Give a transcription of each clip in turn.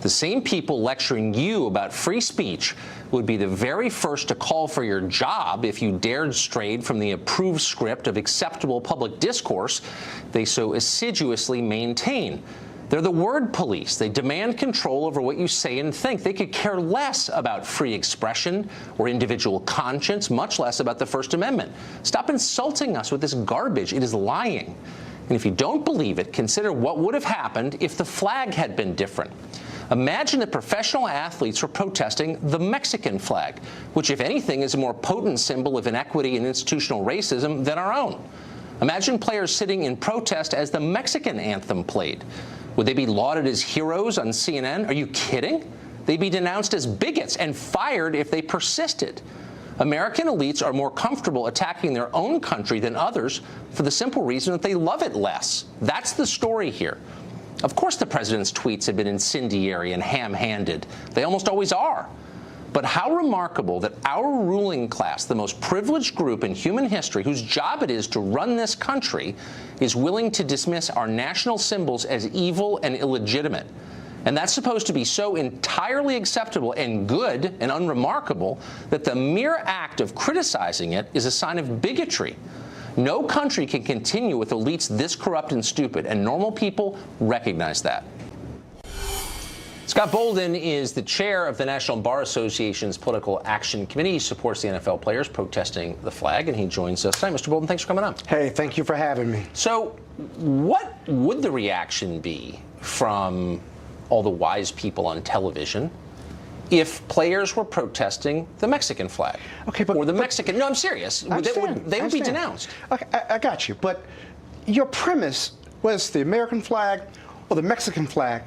The same people lecturing you about free speech would be the very first to call for your job if you dared stray from the approved script of acceptable public discourse they so assiduously maintain. They're the word police. They demand control over what you say and think. They could care less about free expression or individual conscience, much less about the First Amendment. Stop insulting us with this garbage. It is lying. And if you don't believe it, consider what would have happened if the flag had been different. Imagine that professional athletes were protesting the Mexican flag, which, if anything, is a more potent symbol of inequity and institutional racism than our own. Imagine players sitting in protest as the Mexican anthem played. Would they be lauded as heroes on CNN? Are you kidding? They'd be denounced as bigots and fired if they persisted. American elites are more comfortable attacking their own country than others for the simple reason that they love it less. That's the story here. Of course the president's tweets have been incendiary and ham-handed. They almost always are. But how remarkable that our ruling class, the most privileged group in human history, whose job it is to run this country, is willing to dismiss our national symbols as evil and illegitimate. And that's supposed to be so entirely acceptable and good and unremarkable that the mere act of criticizing it is a sign of bigotry. No country can continue with elites this corrupt and stupid, and normal people recognize that. Scott Bolden is the chair of the National Bar Association's Political Action Committee. He supports the NFL players protesting the flag, and he joins us tonight. Mr. Bolden, thanks for coming on. Hey, thank you for having me. So what would the reaction be from all the wise people on television if players were protesting the Mexican flag? Okay, but, or the Mexican, no, I'm serious. They would be denounced. Okay, I got you. But your premise was the American flag or the Mexican flag,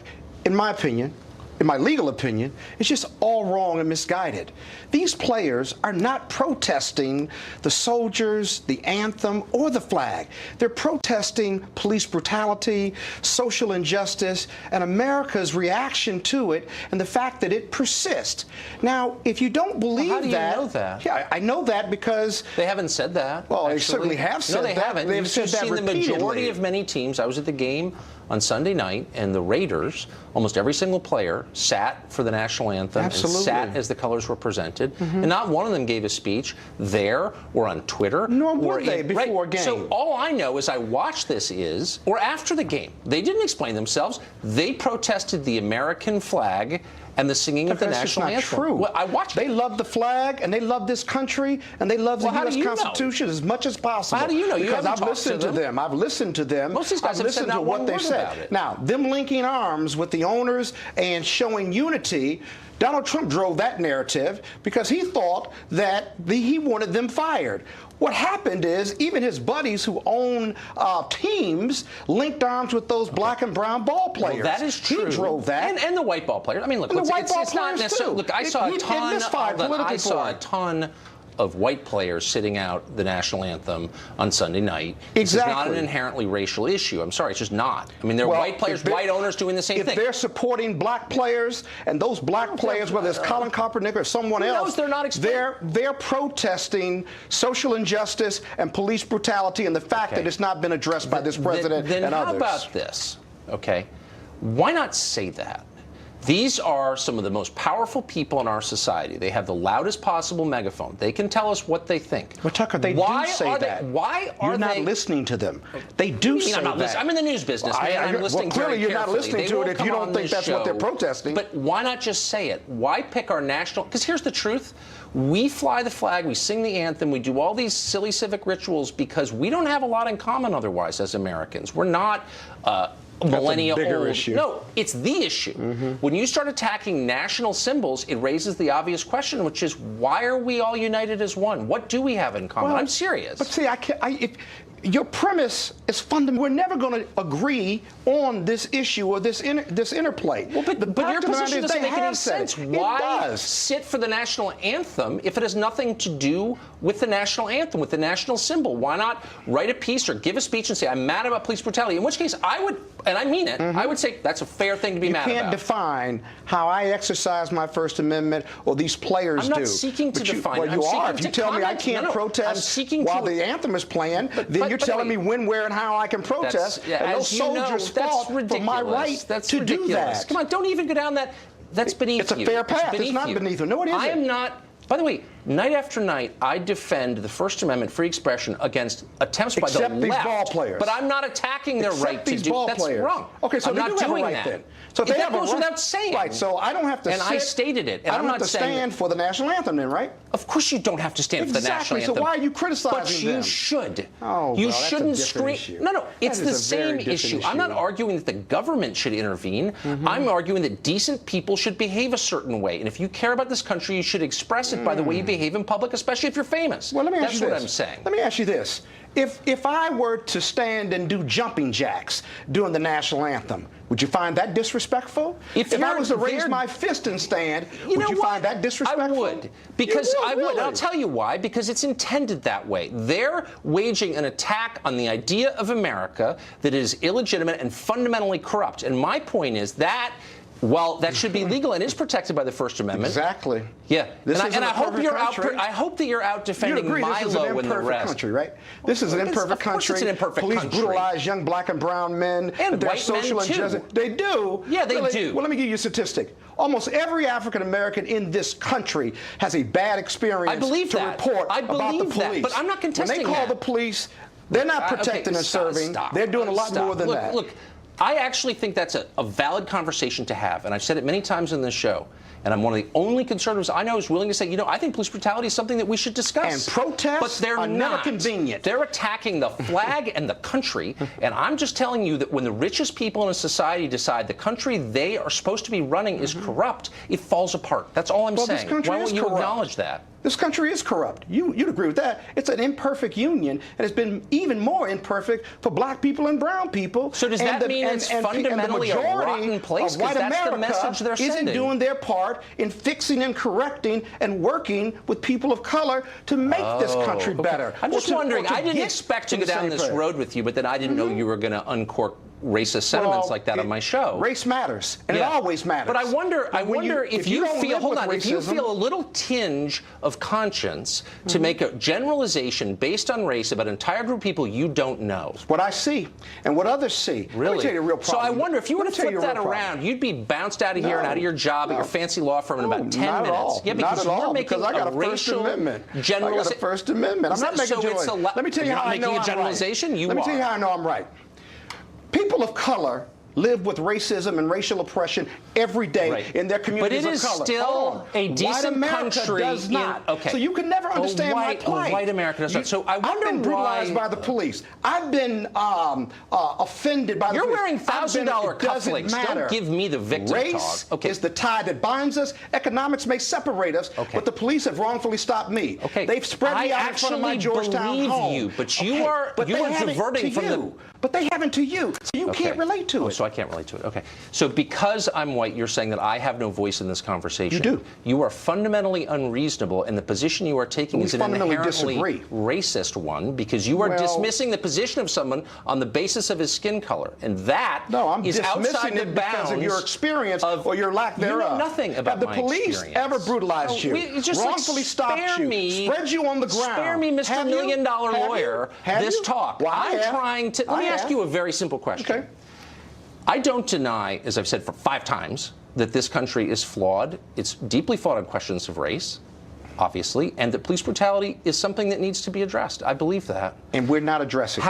in my opinion, in my legal opinion, it's just all wrong and misguided. These players are not protesting the soldiers, the anthem, or the flag. They're protesting police brutality, social injustice, and America's reaction to it, and the fact that it persists. Now, if you don't believe how do you that, know that? Yeah, I know that because they haven't said that. Well, they certainly have said that. No, they haven't. They've said that repeatedly. The majority of many teams. I was at the game on Sunday night, and the Raiders, almost every single player, sat for the national anthem. Absolutely. And sat as the colors were presented. And not one of them gave a speech there or on Twitter. Nor would they before a game. So all I know is I watched this or after the game. They didn't explain themselves. They protested the American flag and the singing of the national anthem. That's not true. Well, I watched it. They love the flag, and they love this country, and they love the U.S. Constitution as much as possible. How do you know? Because I've listened to them. I've listened to them. Most of these guys have listened to what they said. Now, them linking arms with the owners and showing unity, Donald Trump drove that narrative because he thought that he wanted them fired. What happened is even his buddies who own teams linked arms with those black and brown ball players. Well, that is true. He drove that. And the white ball players. I mean, look, it's not necessarily. Look, I saw a ton of white players sitting out the national anthem on Sunday night. Exactly. This is not an inherently racial issue. I'm sorry, it's just not. I mean, there are white players, white owners doing the same thing. If they're supporting black players, and those black players, whether it's Colin Kaepernick or someone else, they're protesting social injustice and police brutality and the fact that it's not been addressed by this president and others. Then how about this? Okay, why not say that? These are some of the most powerful people in our society. They have the loudest possible megaphone. They can tell us what they think. Well, Tucker, they do say that. Why are You're not listening to them. They do say that. I'm in the news business, man. I'm listening clearly very you're not listening to it if you don't think that's what they're protesting. But why not just say it? Why pick our national? Because here's the truth. We fly the flag, we sing the anthem, we do all these silly civic rituals because we don't have a lot in common otherwise as Americans. We're not millennia old. Issue. No, it's the issue. When you start attacking national symbols, it raises the obvious question, which is why are we all united as one? What do we have in common? Well, I'm serious. But see, your premise is fundamental. We're never going to agree on this issue or this interplay. Well, but your position doesn't make any sense. Why does. Sit for the national anthem if it has nothing to do with the national anthem, with the national symbol? Why not write a piece or give a speech and say, I'm mad about police brutality? In which case, I would, and I mean it, I would say that's a fair thing to be mad about. You can't define how I exercise my First Amendment or these players do. I'm not seeking to define it. Well, you are. If you tell me I can't protest while the anthem is playing, then you're telling me when, where, and how I can protest. And those soldiers fought for my right to do that. Come on, don't even go down that. That's beneath you. It's a fair path. It's not beneath you. No, it isn't. I am not. By the way, night after night, I defend the First Amendment, free expression, against attempts by the left. Except these ball players. But I'm not attacking their right to do. That's wrong. Okay, so I'm they not do have a doing right that. Then. So if they have a goes right, without saying. Right. So I don't have to. And I stated it. And I don't have to stand for the national anthem, then, right? Of course, you don't have to stand for the national anthem. So why are you criticizing them? But you should. Oh, you well, shouldn't scream. No, it's the same issue. I'm not arguing that the government should intervene. I'm arguing that decent people should behave a certain way. And if you care about this country, you should express it by the way you behave in public, especially if you're famous. Well, let me ask you this. That's what I'm saying. Let me ask you this. If I were to stand and do jumping jacks during the national anthem, would you find that disrespectful? If I was to raise my fist and stand, would you find that disrespectful? I would. Because I would. Really? And I'll tell you why. Because it's intended that way. They're waging an attack on the idea of America that is illegitimate and fundamentally corrupt. And my point is that while that should be legal and is protected by the First Amendment. Exactly. Yeah. And I hope you're out. I hope that you're out defending Milo and the rest. Country, right? This is an imperfect country. Of course, it's an imperfect Police country. brutalize young black and brown men. And white social men too. injustice. They do. Yeah, they do. Well, let me give you a statistic. Almost every African American in this country has a bad experience to report about the police. But I'm not contesting that. When they call the police, they're not protecting and serving. They're doing a lot more than that. Look, I actually think that's a valid conversation to have, and I've said it many times in this show. And I'm one of the only conservatives I know who's willing to say, I think police brutality is something that we should discuss. And protests but they're are not never convenient. They're attacking the flag and the country. And I'm just telling you that when the richest people in a society decide the country they are supposed to be running is corrupt, it falls apart. That's all I'm saying. Why won't you acknowledge that? This country is corrupt. You'd agree with that. It's an imperfect union, and it's been even more imperfect for black people and brown people. So does that mean it's fundamentally a rotten place? Because that's the message they're sending. Isn't doing their part in fixing and correcting and working with people of color to make this country better. I'm just wondering. I didn't expect to go down this road with you, but then I didn't know you were going to uncork racist sentiments like that on my show. Race matters, and it always matters. But I wonder if you feel, if you feel a little tinge of conscience to make a generalization based on race about an entire group of people you don't know. What I see and what others see. Really? Let me tell you the real problem. So I wonder if you were to flip that around, you'd be bounced out of here and out of your job at your fancy law firm in about 10 minutes. All. Yeah, because not at you're all, making because I got a First Amendment. I got a First Amendment. I'm not making generalizations. Let me tell you how I know I'm right. Let me tell you how I know I'm right. People of color live with racism and racial oppression every day in their communities of color. But it is still a decent country. Does not. So you can never understand my plight. White America does not. So I wonder I've been brutalized by the police. I've been offended by the police. You're wearing $1,000 cufflinks. Don't give me the victim talk. Race is the tie that binds us. Economics may separate us, but the police have wrongfully stopped me. They've spread me out in front of my Georgetown home. You, but you are diverting from the. But they haven't to you, so you can't relate to it. So I can't relate to it. Okay. So because I'm white, you're saying that I have no voice in this conversation. You do. You are fundamentally unreasonable, and the position you are taking is an inherently racist one, because you are dismissing the position of someone on the basis of his skin color, and that is outside the bounds because of your experience or your lack thereof. You know nothing about my experience. Have the police ever brutalized you? Wrongfully stopped you? Spread you on the ground? Spare me, Mr. $1 Million Lawyer, this talk. I'm trying to. Let me ask you a very simple question. Okay. I don't deny, as I've said for 5 times, that this country is flawed. It's deeply flawed on questions of race, obviously, and that police brutality is something that needs to be addressed. I believe that. And we're not addressing it.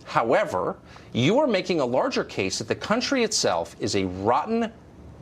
However, you are making a larger case that the country itself is a rotten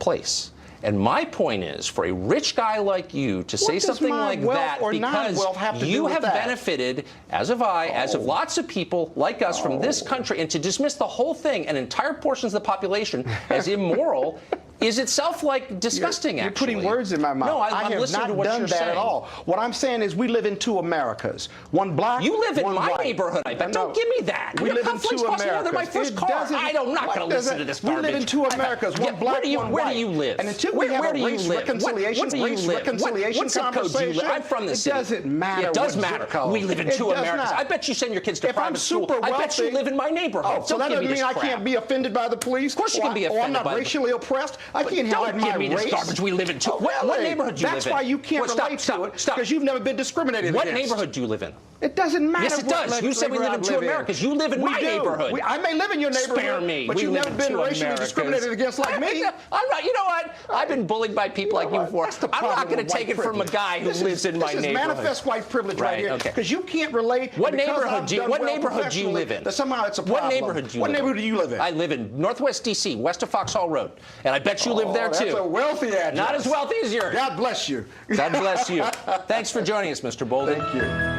place. And my point is, for a rich guy like you to say something like that, because you have benefited, as have I, as have lots of people like us from this country, and to dismiss the whole thing and entire portions of the population as immoral is itself disgusting. You're putting words in my mouth. No, I'm have listening not to what done you're that saying. at all. What I'm saying is we live in 2 Americas. One black, you live in one my white. neighborhood, I bet. Don't give me that. We live in 2 Americas. They're my first car. I'm not going to listen to this garbage. We live in 2 Americas. One black, one white. Where do you live? And until we have a race reconciliation, What conversation, I'm from the city. It doesn't matter. It does matter. We live in 2 Americas. I bet you send your kids to private school. I bet you live in my neighborhood. So that doesn't mean I can't be offended by the police? Of course you can be offended by the police. Or I'm not racially oppressed? I can't hide my Don't give me race. this garbage. We live in. Oh, What really? neighborhood do you live in? That's why you can't relate to it, because you've never been discriminated What against. neighborhood do you live in? It doesn't matter. Yes, it does. You said we live in two Americas. You live in my neighborhood. I may live in your neighborhood, Spare me. but you've never been racially discriminated against like me. I'm not. You know what? I've been bullied by people like you before. I'm not going to take it from a guy who lives in my neighborhood. This is manifest white privilege right here, because you can't relate. What neighborhood do you live in? That somehow it's a problem. What neighborhood do you live in? I live in Northwest D.C., west of Foxhall Road, and I bet you live there too. That's a wealthy address. Not as wealthy as yours. God bless you. God bless you. Thanks for joining us, Mr. Bolden. Thank you.